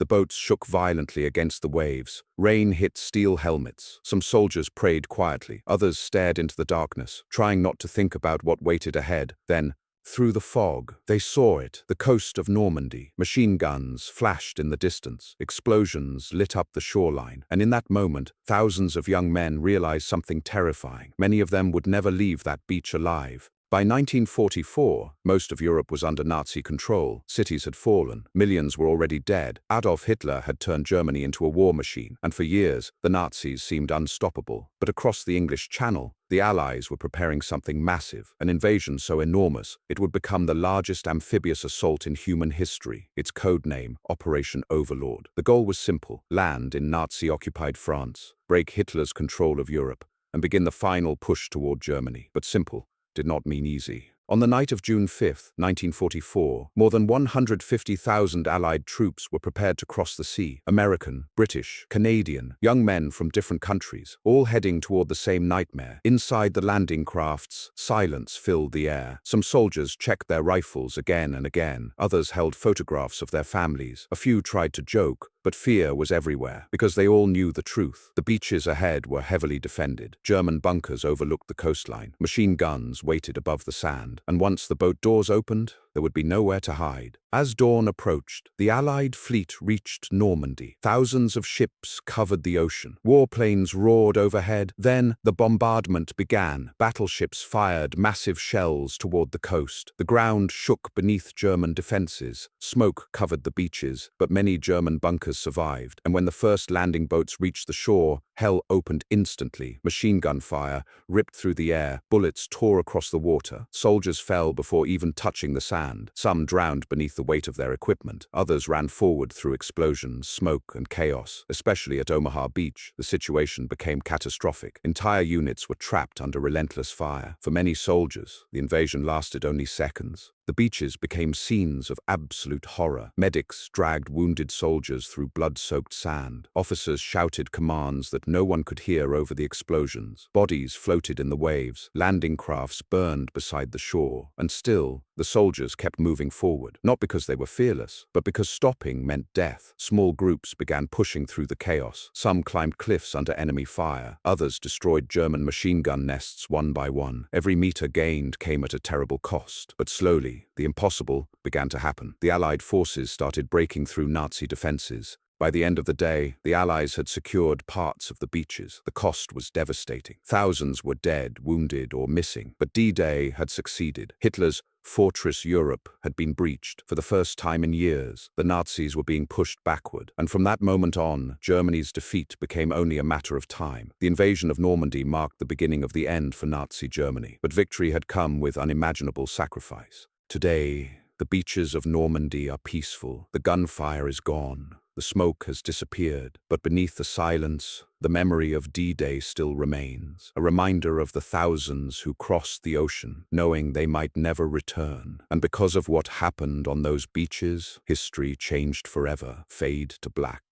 The boats shook violently against the waves. Rain hit steel helmets. Some soldiers prayed quietly. Others stared into the darkness, trying not to think about what waited ahead. Then, through the fog, they saw it, the coast of Normandy. Machine guns flashed in the distance. Explosions lit up the shoreline. And in that moment, thousands of young men realized something terrifying. Many of them would never leave that beach alive. By 1944, most of Europe was under Nazi control. Cities had fallen. Millions were already dead. Adolf Hitler had turned Germany into a war machine, and for years, the Nazis seemed unstoppable. But across the English Channel, the Allies were preparing something massive, an invasion so enormous it would become the largest amphibious assault in human history. Its code name, Operation Overlord. The goal was simple: land in Nazi-occupied France, break Hitler's control of Europe, and begin the final push toward Germany. But simple did not mean easy. On the night of June 5, 1944, more than 150,000 Allied troops were prepared to cross the sea. American, British, Canadian, young men from different countries, all heading toward the same nightmare. Inside the landing crafts, silence filled the air. Some soldiers checked their rifles again and again. Others held photographs of their families. A few tried to joke, but fear was everywhere, because they all knew the truth. The beaches ahead were heavily defended. German bunkers overlooked the coastline. Machine guns waited above the sand. And once the boat doors opened, there would be nowhere to hide. As dawn approached, the Allied fleet reached Normandy. Thousands of ships covered the ocean. Warplanes roared overhead. Then the bombardment began. Battleships fired massive shells toward the coast. The ground shook beneath German defenses. Smoke covered the beaches, but many German bunkers survived. And when the first landing boats reached the shore, hell opened instantly. Machine gun fire ripped through the air. Bullets tore across the water. Soldiers fell before even touching the sand. Some drowned beneath the weight of their equipment. Others ran forward through explosions, smoke, and chaos. Especially at Omaha Beach, the situation became catastrophic. Entire units were trapped under relentless fire. For many soldiers, the invasion lasted only seconds. The beaches became scenes of absolute horror. Medics dragged wounded soldiers through blood-soaked sand. Officers shouted commands that no one could hear over the explosions. Bodies floated in the waves. Landing crafts burned beside the shore. And still, the soldiers kept moving forward. Not because they were fearless, but because stopping meant death. Small groups began pushing through the chaos. Some climbed cliffs under enemy fire. Others destroyed German machine gun nests one by one. Every meter gained came at a terrible cost. But slowly, the impossible began to happen. The Allied forces started breaking through Nazi defenses. By the end of the day, the Allies had secured parts of the beaches. The cost was devastating. Thousands were dead, wounded, or missing. But D-Day had succeeded. Hitler's Fortress Europe had been breached. For the first time in years, the Nazis were being pushed backward. And from that moment on, Germany's defeat became only a matter of time. The invasion of Normandy marked the beginning of the end for Nazi Germany. But victory had come with unimaginable sacrifice. Today, the beaches of Normandy are peaceful. The gunfire is gone. The smoke has disappeared. But beneath the silence, the memory of D-Day still remains. A reminder of the thousands who crossed the ocean, knowing they might never return. And because of what happened on those beaches, history changed forever, fade to black.